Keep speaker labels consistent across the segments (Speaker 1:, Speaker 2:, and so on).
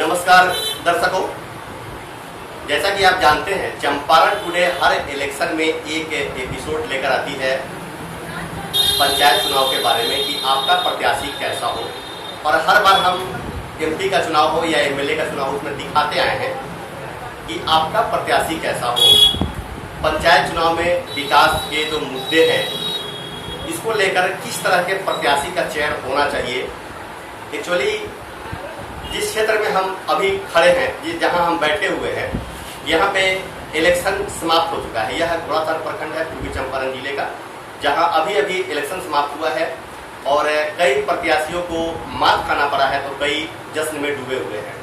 Speaker 1: नमस्कार दर्शकों, जैसा कि आप जानते हैं चंपारण टुडे हर इलेक्शन में एक एपिसोड लेकर आती है पंचायत चुनाव के बारे में कि आपका प्रत्याशी कैसा हो। और हर बार हम एमपी का चुनाव हो या एमएलए का चुनाव हो उसमें दिखाते आए हैं कि आपका प्रत्याशी कैसा हो। पंचायत चुनाव में विकास के जो मुद्दे हैं इसको लेकर किस तरह के प्रत्याशी का चयन होना चाहिए। एक्चुअली जिस क्षेत्र में हम अभी खड़े हैं, जहां हम बैठे हुए हैं, यहाँ पे इलेक्शन समाप्त हो चुका है। यह घोड़ासर प्रखंड है पूर्वी चंपारण जिले का, जहां अभी अभी इलेक्शन समाप्त हुआ है और कई प्रत्याशियों को मात खाना पड़ा है तो कई जश्न में डूबे हुए हैं।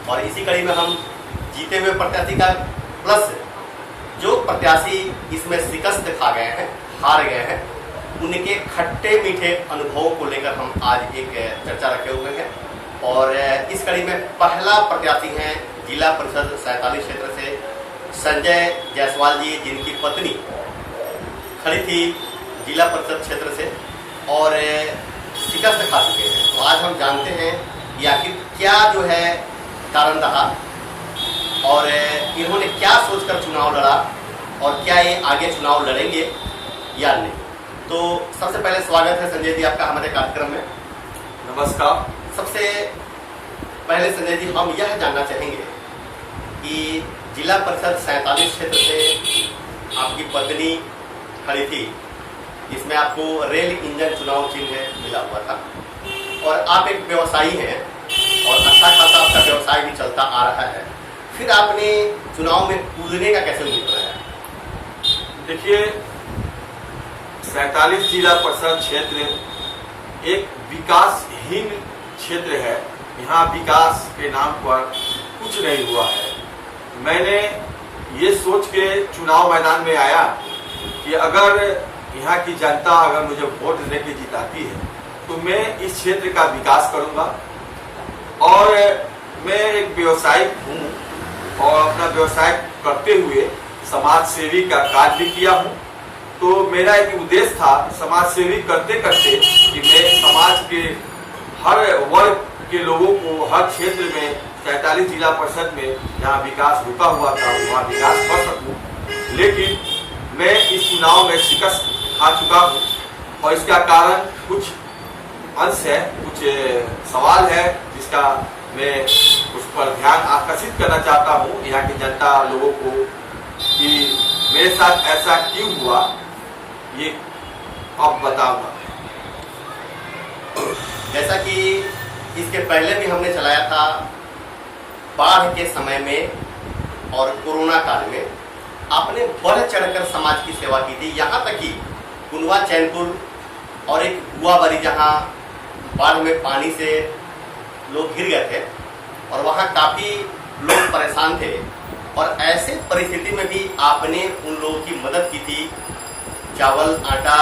Speaker 1: और इसी कड़ी में हम जीते हुए प्रत्याशी का प्लस जो प्रत्याशी इसमें शिकस्त खा गए हैं, हार गए हैं, उनके खट्टे मीठे अनुभवों को लेकर हम आज एक चर्चा रखे हुए हैं। और इस कड़ी में पहला प्रत्याशी हैं जिला परिषद 47 क्षेत्र से संजय जायसवाल जी, जिनकी पत्नी खड़ी थी जिला परिषद क्षेत्र से और शिकस्त खा चुके हैं। तो आज हम जानते हैं कि आखिर क्या जो है कारण रहा और इन्होंने क्या सोचकर चुनाव लड़ा और क्या ये आगे चुनाव लड़ेंगे या नहीं। तो सबसे पहले स्वागत है संजय जी आपका हमारे कार्यक्रम में।
Speaker 2: नमस्कार।
Speaker 1: सबसे पहले संजय जी हम यह जानना चाहेंगे कि जिला परिषद 47 क्षेत्र से आपकी पत्नी खड़ी थी, जिसमें आपको रेल इंजन चुनाव चिन्ह मिला हुआ था और आप एक व्यवसायी हैं और अच्छा खासा आपका व्यवसाय भी चलता आ रहा है, फिर आपने चुनाव में कूदने का कैसे उम्मीद बनाया?
Speaker 2: देखिए, 47 जिला परिषद क्षेत्र एक विकासहीन क्षेत्र है। यहाँ विकास के नाम पर कुछ नहीं हुआ है। मैंने ये सोच के चुनाव मैदान में आया कि अगर यहाँ की जनता अगर मुझे वोट देके जिताती है तो मैं इस क्षेत्र का विकास करूँगा। और मैं एक व्यवसायिक हूँ और अपना व्यवसाय करते हुए समाज सेवी का कार्य भी किया हूँ। तो मेरा एक उद्देश्य था समाज सेवी करते करते कि मैं समाज के हर वर्ग के लोगों को हर क्षेत्र में 47 जिला परिषद में जहाँ विकास रुका हुआ था वहाँ विकास कर सकूँ। लेकिन मैं इस चुनाव में शिकस्त खा चुका हूँ और इसका कारण कुछ अंश है, कुछ सवाल है जिसका मैं उस पर ध्यान आकर्षित करना चाहता हूँ यहाँ की जनता लोगों को कि मेरे साथ ऐसा क्यों हुआ, ये अब बताऊंगा।
Speaker 1: जैसा कि इसके पहले भी हमने चलाया था, बाढ़ के समय में और कोरोना काल में आपने बढ़ चढ़कर समाज की सेवा की थी। यहाँ तक कि कुनवा चैनपुर और एक गुआबारी जहाँ बाढ़ में पानी से लोग घिर गए थे और वहाँ काफ़ी लोग परेशान थे और ऐसे परिस्थिति में भी आपने उन लोगों की मदद की थी। चावल आटा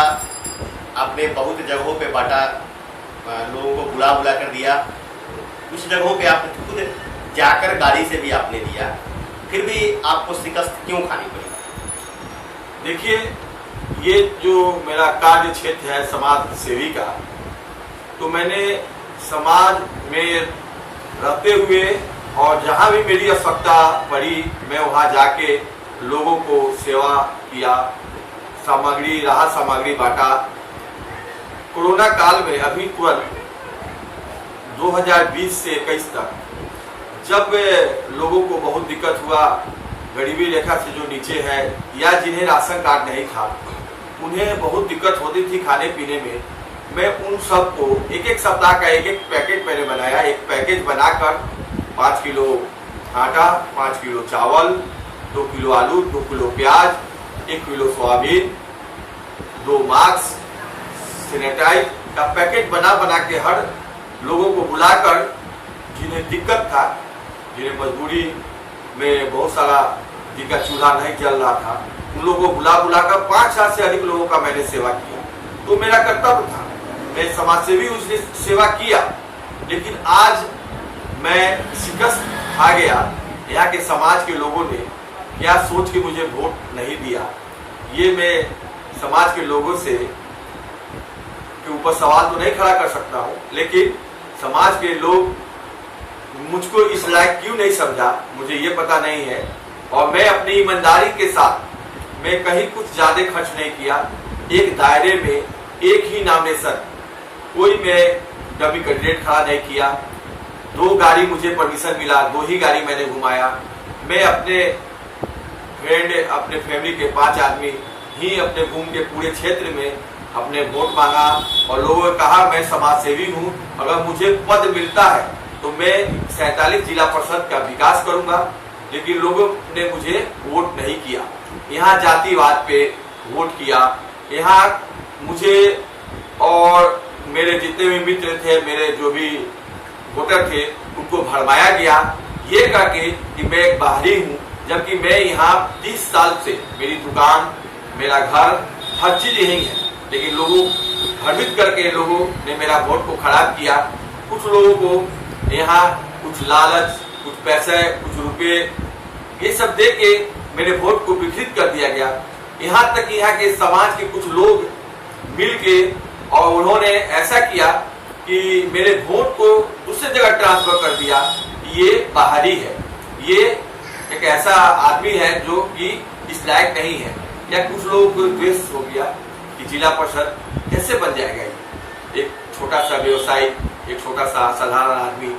Speaker 1: आपने बहुत जगहों पे बांटा, लोगों को बुला कर दिया। कुछ जगहों पे आपने खुद जाकर गाड़ी से भी आपने दिया, फिर भी आपको शिकस्त क्यों खानी पड़ी?
Speaker 2: देखिए, ये जो मेरा कार्य क्षेत्र है समाज सेवी का, तो मैंने समाज में रहते हुए और जहाँ भी मेरी आवश्यकता पड़ी मैं वहाँ जाके लोगों को सेवा किया, सामग्री राहत सामग्री बांटा। कोरोना काल में अभी तुरंत 2020 से 21 तक जब लोगों को बहुत दिक्कत हुआ, गरीबी रेखा से जो नीचे है या जिन्हें राशन कार्ड नहीं था उन्हें बहुत दिक्कत होती थी खाने पीने में, मैं उन सबको एक एक सप्ताह का एक एक पैकेट मैंने बनाया। एक पैकेज बनाकर 5 किलो आटा, 5 किलो चावल, 2 किलो आलू, 2 किलो प्याज, 1 किलो सोयाबीन, 2 मास्क, सैनिटाइज का पैकेट बना के हर लोगों को बुलाकर जिन्हें दिक्कत था, जिन्हें मजबूरी में बहुत सारा दिक्कत, चूल्हा नहीं चल रहा था, उन लोगों को बुला कर 5,000 से अधिक लोगों का मैंने सेवा किया। तो मेरा कर्तव्य था, मैं समाज सेवी उसने सेवा किया। लेकिन आज मैं शिकस्त खा गया। यहाँ के समाज के लोगों ने क्या सोच के मुझे वोट नहीं दिया, ये मैं समाज के लोगों से के ऊपर सवाल तो नहीं खड़ा कर सकता हूँ। लेकिन समाज के लोग मुझको इस लायक क्यों नहीं समझा मुझे ये पता नहीं है। और मैं अपनी ईमानदारी के साथ मैं कहीं कुछ ज्यादा खर्च नहीं किया। एक दायरे में एक ही नॉमिनेशन, कोई मैं डमी कैंडिडेट खड़ा नहीं किया। 2 गाड़ी मुझे परमिशन मिला, 2 ही गाड़ी मैंने घुमाया। मैं अपने फ्रेंड, अपने फैमिली के 5 आदमी ही अपने घूम के पूरे क्षेत्र में अपने वोट मांगा और लोगों ने कहा मैं समाज सेवी हूँ, अगर मुझे पद मिलता है तो मैं 47 जिला परिषद का विकास करूंगा। लेकिन लोगों ने मुझे वोट नहीं किया, यहाँ जातिवाद पे वोट किया। यहाँ मुझे और मेरे जितने भी मित्र थे, मेरे जो भी वोटर थे, उनको भरमाया गया ये करके कि मैं एक बाहरी हूँ, जबकि मैं यहाँ 30 साल से मेरी दुकान, मेरा घर, हर चीज यही है। लेकिन लोगों भ्रमित करके लोगों ने मेरा वोट को खराब किया। कुछ लोगों को यहाँ कुछ लालच, कुछ पैसे, कुछ रुपए, ये सब दे के मेरे वोट को विकृत कर दिया गया। यहाँ तक कि यहाँ के समाज के कुछ लोग मिल के और उन्होंने ऐसा किया कि मेरे वोट को दूसरी जगह ट्रांसफर कर दिया। ये बाहरी है, ये एक ऐसा आदमी है जो कि इस लायक नहीं है। या कुछ लोगों को द्वेष हो गया कि जिला परिषद कैसे बन जाएगा, ये एक छोटा सा व्यवसायी, एक छोटा सा साधारण आदमी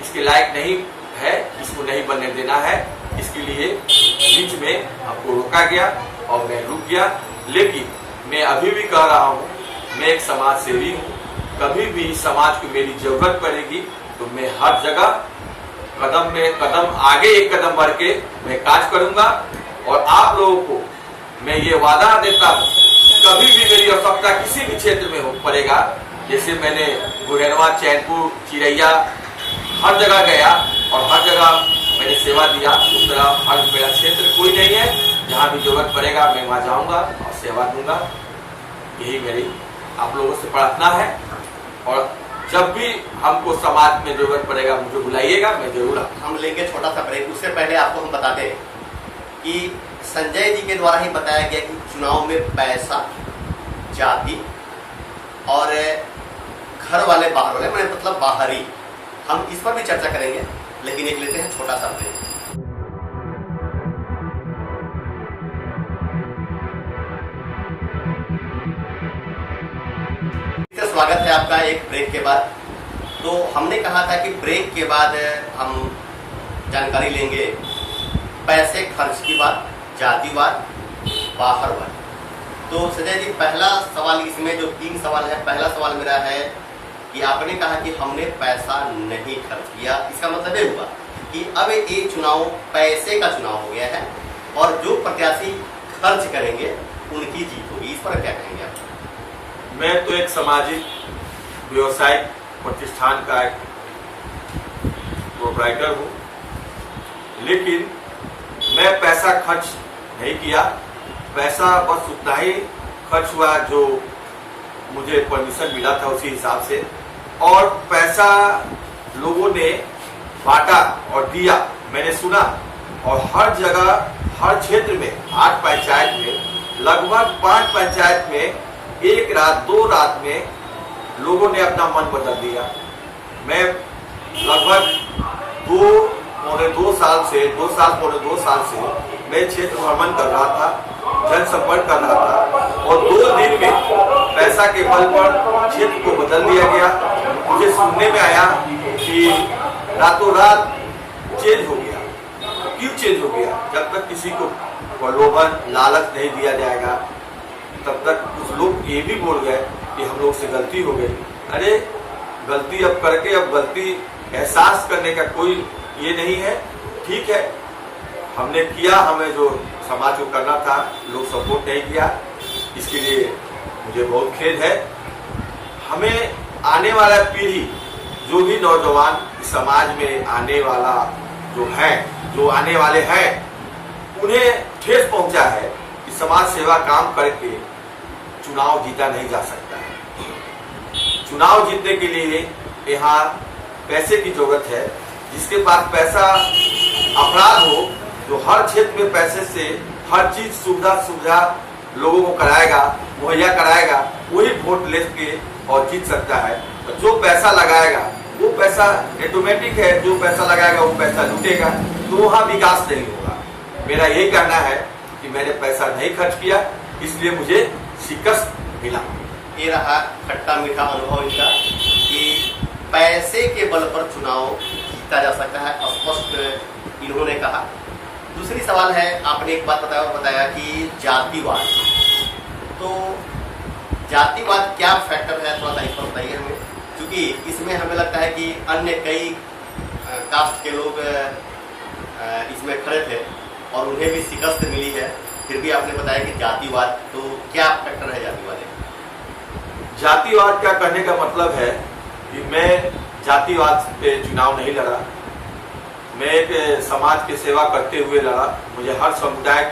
Speaker 2: इसके लायक नहीं है, इसको नहीं बनने देना है। इसके लिए बीच में आपको रोका गया और मैं रुक गया। लेकिन मैं अभी भी कह रहा हूँ, मैं एक समाज सेवी हूँ। कभी भी समाज को मेरी जरूरत पड़ेगी तो मैं हर जगह कदम में कदम आगे, एक कदम बढ़ के मैं काज करूंगा। और आप लोगों को मैं ये वादा देता हूँ, कभी भी मेरी आवश्यकता किसी भी क्षेत्र में हो पड़ेगा, जैसे मैंने गुरेनवा, चैनपुर, चिरैया हर जगह गया और हर जगह मैंने सेवा दिया, उस तरह हर मेरा क्षेत्र कोई नहीं है, जहाँ भी जरूरत पड़ेगा मैं वहाँ जाऊँगा और सेवा दूंगा। यही मेरी आप लोगों से प्रार्थना है। और जब भी हमको समाज में जरूरत पड़ेगा मुझे बुलाइएगा, मैं जरूर आऊंगा।
Speaker 1: हम लेंगे छोटा सा ब्रेक। उससे पहले आपको हम बता दें कि संजय जी के द्वारा ही बताया गया कि चुनाव में पैसा, जाति और घर वाले बाहर वाले, मैंने मतलब बाहरी, हम इस पर भी चर्चा करेंगे। लेकिन एक लेते हैं छोटा सा ब्रेक। स्वागत है आपका एक ब्रेक के बाद। तो हमने कहा था कि ब्रेक के बाद हम जानकारी लेंगे पैसे खर्च की बात, जातिवाद, बाहरवाद। तो संजय जी, पहला सवाल इसमें जो 3 सवाल है, पहला सवाल मेरा है कि आपने कहा कि हमने पैसा नहीं खर्च किया। इसका मतलब ये हुआ कि अब ये चुनाव पैसे का चुनाव हो गया है और जो प्रत्याशी खर्च करेंगे उनकी जीत होगी। इस पर क्या कहेंगे आप?
Speaker 2: मैं तो एक सामाजिक व्यवसायिक प्रतिष्ठान का एक प्रोप्राइटर हूँ, लेकिन मैं पैसा खर्च नहीं किया। पैसा बस उतना ही खर्च हुआ जो मुझे परमिशन मिला था उसी हिसाब से। और पैसा लोगों ने बांटा और दिया, मैंने सुना। और हर जगह, हर क्षेत्र में, 8 पंचायत में, लगभग 5 पंचायत में 1 रात 2 रात में लोगों ने अपना मन बदल दिया। मैं लगभग 2 साल पौने 2 साल से मैं क्षेत्र भ्रमण कर रहा था, जनसंपर्क कर रहा था और 2 दिन में पैसा के बल पर क्षेत्र को बदल दिया गया। मुझे सुनने में आया कि रातों रात चेंज हो गया। क्यों चेंज हो गया? जब तक किसी को प्रलोभन, लालच नहीं दिया जाएगा तब तक कुछ लोग ये भी बोल गए कि हम लोग से गलती हो गई। अरे गलती अब करके, अब गलती एहसास करने का कोई ये नहीं है। ठीक है, हमने किया, हमें जो समाज को करना था, लोग सपोर्ट नहीं किया, इसके लिए मुझे बहुत खेद है। हमें आने वाला पीढ़ी, जो भी नौजवान समाज में आने वाला जो आने वाले हैं, उन्हें ठेस पहुंचा है कि समाज सेवा काम करके चुनाव जीता नहीं जा सकता है। चुनाव जीतने के लिए यहाँ पैसे की जरूरत है। जिसके पास पैसा, अपराध हो, जो हर क्षेत्र में पैसे से हर चीज सुविधा लोगों को कराएगा, मुहैया कराएगा, वही वोट लेके और जीत सकता है। और जो पैसा लगाएगा वो पैसा ऑटोमेटिक है, जो पैसा लगाएगा वो पैसा लूटेगा, तो वहाँ विकास नहीं होगा। मेरा यही कहना है कि मैंने पैसा नहीं खर्च किया, इसलिए मुझे शिकस्त मिला।
Speaker 1: ये रहा खट्टा मीठा अनुभव इनका कि पैसे के बल पर चुनाव जीता जा सकता है, स्पष्ट इन्होंने कहा। दूसरी सवाल है, आपने एक बात बताया कि जातिवाद, तो जातिवाद क्या फैक्टर है, थोड़ा सा इस पर बताइए हमें, क्योंकि इसमें हमें लगता है कि अन्य कई कास्ट के लोग इसमें खड़े थे और उन्हें भी शिकस्त मिली है, फिर भी आपने बताया कि जातिवाद, तो क्या फैक्टर है जातिवाद?
Speaker 2: जातिवाद क्या कहने का मतलब है कि मैं जातिवाद पे चुनाव नहीं लड़ा, मैं एक समाज की सेवा करते हुए लड़ा। मुझे हर समुदाय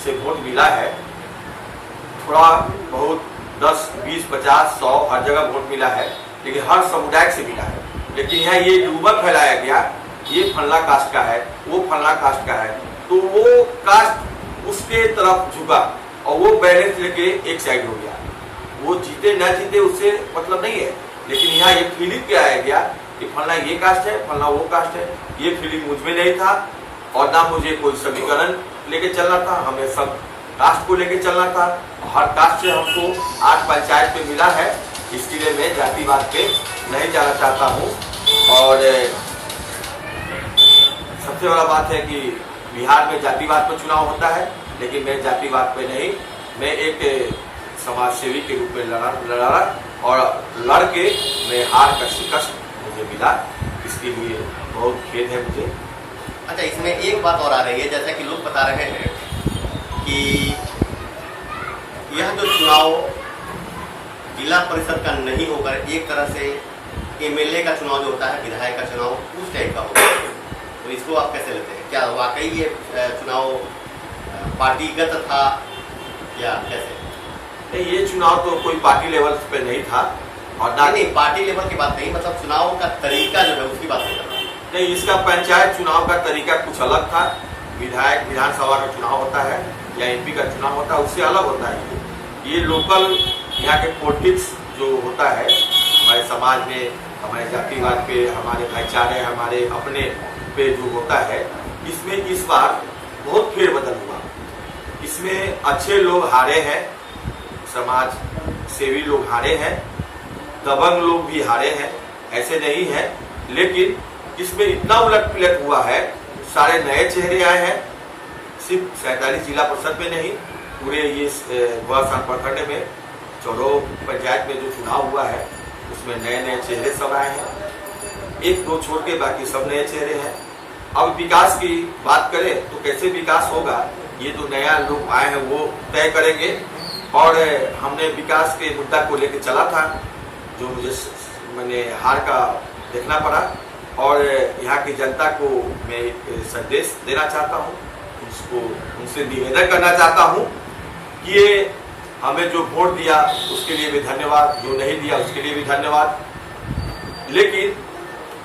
Speaker 2: से वोट मिला है, थोड़ा बहुत 10, 20, 50, 100 हर जगह वोट मिला है, लेकिन हर समुदाय से मिला है। लेकिन यहाँ ये रूमर फैलाया गया, ये फलना कास्ट का है, वो फलना कास्ट का है, तो वो कास्ट उसके तरफ झुका और वो बैलेंस लेके एक साइड हो गया। वो जीते ना जीते उससे मतलब नहीं है, लेकिन यहाँ ये फीलिंग क्या आया गया कि फलना ये कास्ट है, फलना वो कास्ट है। ये फीलिंग मुझ में नहीं था और ना मुझे कोई समीकरण लेके चलना था, हमें सब कास्ट को लेके चलना था। हर कास्ट से हमको 8 पंचायत पे मिला है, इसके लिए मैं जातिवाद पे नहीं जाना चाहता हूँ। और सबसे बड़ा बात है कि बिहार में जातिवाद पर चुनाव होता है, लेकिन मैं जातिवाद पे नहीं, मैं एक समाज सेवी के रूप में लड़ा और लड़ के मैं हार का शिकस्त मुझे मिला, इसके लिए बहुत खेद है मुझे।
Speaker 1: अच्छा, इसमें एक बात और आ रही है, जैसा कि लोग बता रहे हैं कि यह जो चुनाव जिला परिषद का नहीं होकर एक तरह से एमएलए का चुनाव जो होता है, विधायक का चुनाव, उस टाइप का होता है, तो इसको आप कैसे लेते हैं? क्या वाकई ये चुनाव पार्टीगत था या कैसे?
Speaker 2: नहीं, ये चुनाव तो कोई पार्टी लेवल पे नहीं था और ना
Speaker 1: नहीं, पार्टी लेवल की बात नहीं, मतलब चुनाव का तरीका जो है उसकी बात नहीं कर रहा।
Speaker 2: नहीं, इसका पंचायत चुनाव का तरीका कुछ अलग था। विधायक विधानसभा का चुनाव होता है या एमपी का चुनाव होता है, उससे अलग होता है। ये लोकल यहाँ के पॉलिटिक्स जो होता है हमारे समाज में, हमारे जातिवाद पे, हमारे भाईचारे, हमारे अपने पे जो होता है, इसमें इस बार बहुत फेरबदल हुआ। इसमें अच्छे लोग हारे हैं, समाज सेवी लोग हारे हैं, दबंग लोग भी हारे हैं, ऐसे नहीं है। लेकिन इसमें इतना उलट पुलट हुआ है, सारे नए चेहरे आए हैं, सिर्फ 47 जिला परिषद में नहीं, पूरे ये घोड़ासान प्रखंड में 14 पंचायत में जो चुनाव हुआ है उसमें नए नए चेहरे सब आए हैं। एक दो छोड़ के बाकी सब नए चेहरे हैं। अब विकास की बात करें तो कैसे विकास होगा, ये तो नया लोग आए हैं वो तय करेंगे। और हमने विकास के मुद्दा को लेकर चला था, जो मुझे मैंने हार का देखना पड़ा, और यहाँ की जनता को मैं एक संदेश देना चाहता हूँ, उनसे निवेदन करना चाहता हूँ कि ये हमें जो वोट दिया उसके लिए भी धन्यवाद, जो नहीं दिया उसके लिए भी धन्यवाद, लेकिन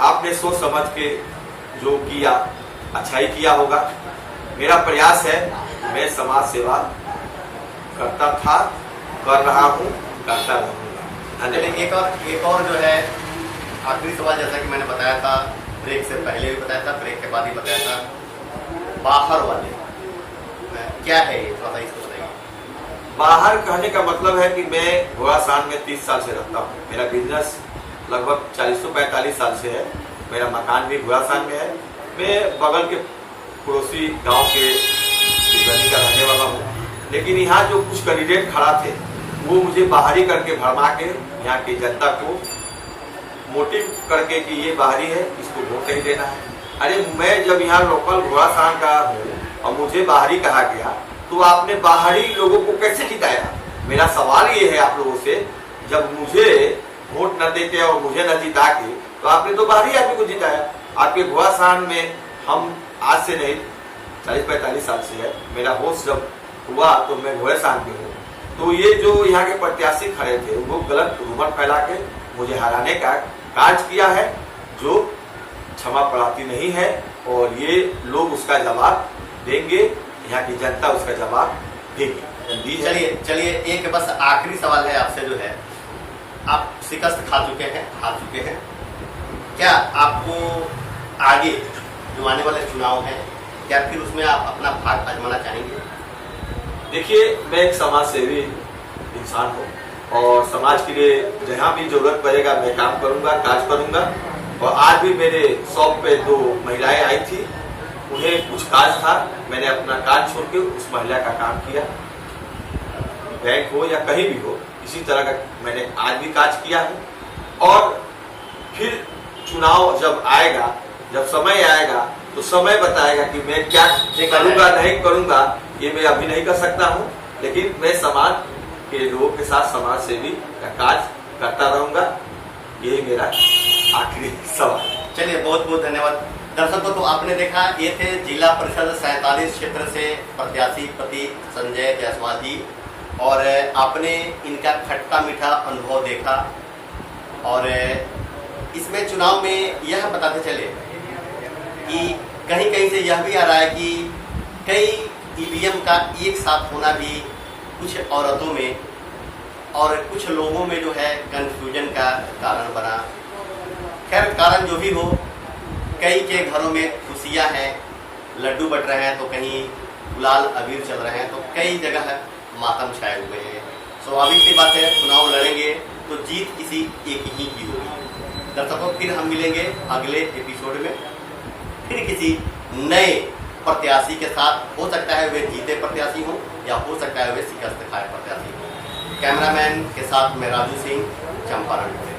Speaker 2: आपने सोच समझ के जो किया अच्छा ही किया होगा। मेरा प्रयास है, मैं समाज सेवा करता था, कर रहा हूँ, करता रहूँगा।
Speaker 1: एक और जो है आखिरी सवाल, जैसा कि मैंने बताया था, ब्रेक से पहले भी बताया था, ब्रेक के बाद भी बताया था, बाहर वाले क्या है ये, थोड़ा सा इसको बताइए।
Speaker 2: बाहर कहने का मतलब है कि मैं घोड़ासान में 30 साल से रहता हूँ, मेरा बिजनेस लगभग 40 से 45 साल से है, मेरा मकान भी घोड़ासान में है, मैं बगल के पड़ोसी गांव के गली का रहने वाला हूँ। लेकिन यहाँ जो कुछ कैंडिडेट खड़ा थे वो मुझे बाहरी करके भरमा के यहाँ की जनता को मोटिव करके कि ये बाहरी है, इसको वोट नहीं देना है। अरे मैं जब यहाँ लोकल घोड़ासान का हूँ और मुझे बाहरी कहा गया, तो आपने बाहरी लोगों को कैसे जिताया? मेरा सवाल ये है आप लोगों से, जब मुझे वोट न देके और मुझे न जिता के, तो आपने तो बाहरी आदमी को जिताया। आपके घोड़ासान में हम आज से नहीं 40-45 साल से है, मेरा होश जब हुआ तो मैं घोड़ासान में हूँ। तो ये जो यहाँ के प्रत्याशी खड़े थे वो गलत रूमर फैला के मुझे हराने का कार्य किया है, जो क्षमा प्राप्ति नहीं है, और ये लोग उसका जवाब देंगे, यहाँ की जनता उसका जवाब देगी।
Speaker 1: चलिए एक बस आखिरी सवाल है आपसे, जो है आप शिकस्त खा चुके हैं, हार चुके हैं, क्या आपको आगे जो आने वाले चुनाव हैं, क्या फिर उसमें आप अपना भाग आजमाना चाहेंगे?
Speaker 2: देखिए, मैं एक समाज सेवी इंसान हूँ और समाज के लिए जहाँ भी जरूरत पड़ेगा मैं काम करूँगा, काज करूँगा। और आज भी मेरे शॉप पे 2 महिलाएं आई थी, उन्हें कुछ काज था, मैंने अपना काज छोड़ के उस महिला का काम किया। बैंक हो या कहीं भी हो, इसी तरह का मैंने आज भी काज किया है। और फिर चुनाव जब आएगा, जब समय आएगा तो समय बताएगा कि मैं क्या करूँगा नहीं करूँगा, ये मैं अभी नहीं कर सकता हूँ। लेकिन मैं समाज के लोगों के साथ समाज सेवी का काज करता रहूँगा, यही मेरा आखिरी सवाल है।
Speaker 1: चलिए, बहुत बहुत धन्यवाद। दर्शकों, तो आपने देखा, ये थे जिला परिषद 47 क्षेत्र से प्रत्याशी पति संजय जायसवाल जी, और आपने इनका खट्टा मीठा अनुभव देखा। और इसमें चुनाव में यह बताते चले कि कहीं कहीं से यह भी आ रहा है कि कई ईवीएम का एक साथ होना भी कुछ औरतों में और कुछ लोगों में जो है कंफ्यूजन का कारण बना। खैर, कारण जो भी हो, कई के घरों में खुशियां हैं, लड्डू बट रहे हैं, तो कहीं गुलाल अबीर चल रहे हैं, तो कई जगह मातम छाए हुए हैं। स्वाभाविक सी बात है, चुनाव लड़ेंगे तो जीत किसी एक ही की होगी। दर्शकों, फिर हम मिलेंगे अगले एपिसोड में, फिर किसी नए प्रत्याशी के साथ। हो सकता है वे जीते प्रत्याशी हों या हो सकता है वे शिकस्त खाए प्रत्याशी हों। कैमरामैन के साथ मैं राजू सिंह, चंपारण।